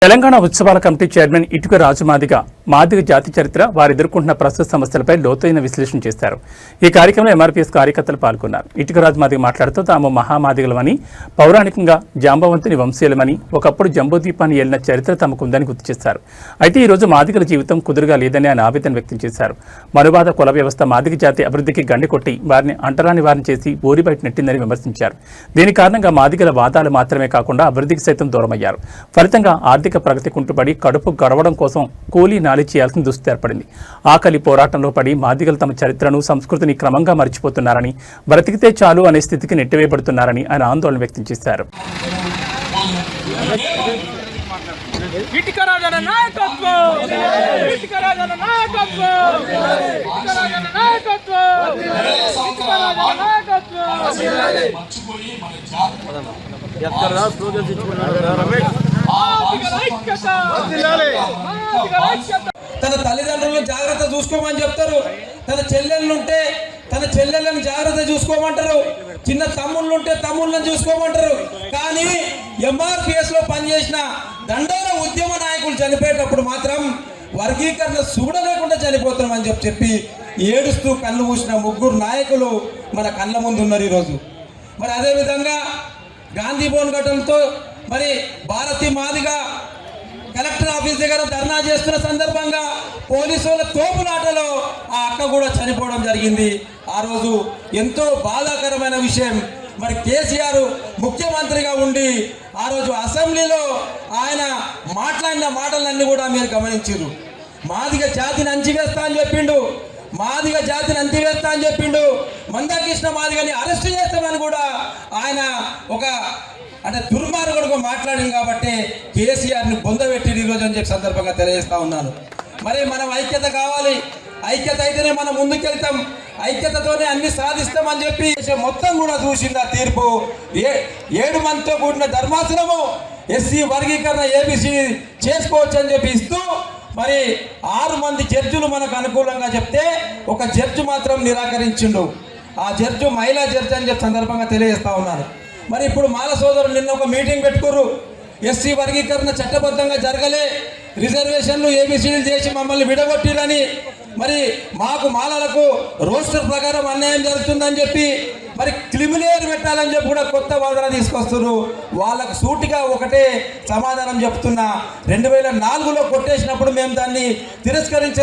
తెలంగాణ ఉత్సవాల committee chairman ఇటుక రాజు మాదిగ జాతి చరిత్ర వారు ఎదుర్కొంటున్న ప్రస్తుత సమస్యలపై లోతైన విశ్లేషణ చేశారు. ఈ కార్యక్రమంలో ఎంఆర్పీఎస్ కార్యకర్తలు పాల్గొన్నారు. ఇటుక రాజు మాదిగ మాట్లాడుతూ తాము మహామాదిగలమని, పౌరాణికంగా జాంబవంతుని వంశీయులమని, ఒకప్పుడు జంబూద్వీపాన్ని ఏలిన చరిత్ర తమకుందని గుర్తు చేశారు. అయితే ఈ రోజు మాదిగల జీవితం కుదురుగా లేదని ఆయన ఆవేదన వ్యక్తం చేశారు. మనువాద కుల వ్యవస్థ మాదిగ జాతి అభివృద్ధికి గండి కొట్టి వారిని అంటరాని వారిని చేసి ఊరి బయట నెట్టిందని విమర్శించారు. దీని కారణంగా మాదిగల వాదాలు మాత్రమే కాకుండా అభివృద్ధికి సైతం దూరమయ్యారు. ఫలితంగా ఆర్థిక ప్రగతి కుంటుపడి కడుపు గడవడం కోసం కూలీ నాలి చేయాల్సిన దుస్థితి ఏర్పడింది. ఆకలి పోరాటంలో పడి మాదిగలు తమ చరిత్రను, సంస్కృతిని క్రమంగా మర్చిపోతున్నారని, బ్రతికితే చాలు అనే స్థితికి నెట్టివేయబడుతున్నారని ఆయన ఆందోళన వ్యక్తం చేశారు. తన తల్లిదండ్రులను జాగ్రత్త చూసుకోమని చెప్తారు. తన చెల్లెళ్ళుంటే తన చెల్లెళ్ళని జాగ్రత్త చూసుకోమంటారు. చిన్న తమ్ముళ్ళుంటే తమ్ముళ్ళని చూసుకోమంటారు. కానీ ఎంఆర్పిఎస్ లో పనిచేసిన దండోర ఉద్యమ నాయకులు చనిపోయేటప్పుడు మాత్రం వర్గీకరణ చూడలేకుండా చనిపోతున్నామని చెప్పి ఏడుస్తూ కళ్ళు మూసిన ముగ్గురు నాయకులు మన కళ్ళ ముందు ఉన్నారు ఈరోజు. మరి అదేవిధంగా గాంధీ భవన్ ఘటనతో మరి భారతి మాదిగ కలెక్టర్ ఆఫీస్ దగ్గర ధర్నా చేస్తున్న సందర్భంగా పోలీసుల తోపులాటలో ఆ అక్క కూడా చనిపోవడం జరిగింది. ఆ రోజు ఎంతో బాధాకరమైన విషయం. మరి కేసీఆర్ ముఖ్యమంత్రిగా ఉండి ఆ రోజు అసెంబ్లీలో ఆయన మాట్లాడిన మాటలన్నీ కూడా మీరు గమనించారు. మాదిగ జాతిని అంచివేస్తా అని చెప్పిండు, మాదిగ జాతిని అంతివేస్తా అని చెప్పిండు. మందాకృష్ణ మాదిగని అరెస్ట్ చేస్తామని కూడా ఆయన ఒక అంటే దుర్మార్గుడుగా మాట్లాడింది. కాబట్టి కేసీఆర్ని బొందబెట్టి ఈరోజు అని చెప్పి సందర్భంగా తెలియజేస్తా ఉన్నాను. మరి మనం ఐక్యత కావాలి, ఐక్యత అయితేనే మనం ముందుకెళ్తాం, ఐక్యతతోనే అన్ని సాధిస్తామని చెప్పి మొత్తం కూడా చూసింది ఆ తీర్పు. 7 మందితో కూడిన ధర్మాసనము ఎస్సీ వర్గీకరణ ఏబిసి చేసుకోవచ్చు అని చెప్పి ఇస్తూ మరి 6 మంది జడ్జిలు మనకు అనుకూలంగా చెప్తే ఒక జడ్జి మాత్రం నిరాకరించిండు. ఆ జడ్జి మహిళా జడ్జి అని చెప్పి సందర్భంగా తెలియజేస్తా ఉన్నాను. మరి ఇప్పుడు మాల సోదరులు నిన్న ఒక మీటింగ్ పెట్టుకుర్రు. ఎస్సీ వర్గీకరణ చట్టబద్ధంగా జరగలే, రిజర్వేషన్లు ఏబిసిడీలు చేసి మమ్మల్ని విడగొట్టిరని, మరి మాకు మాలలకు రోస్టర్ ప్రకారం అన్యాయం జరుగుతుందని చెప్పి మరి క్రిమిలేయర్ పెట్టాలని చెప్పి కూడా కొత్త వాదన తీసుకొస్తున్నారు. వాళ్ళకు సూటిగా ఒకటే సమాధానం చెప్తున్నా, 2004లో కొట్టేసినప్పుడు మేము దాన్ని తిరస్కరించలేదు.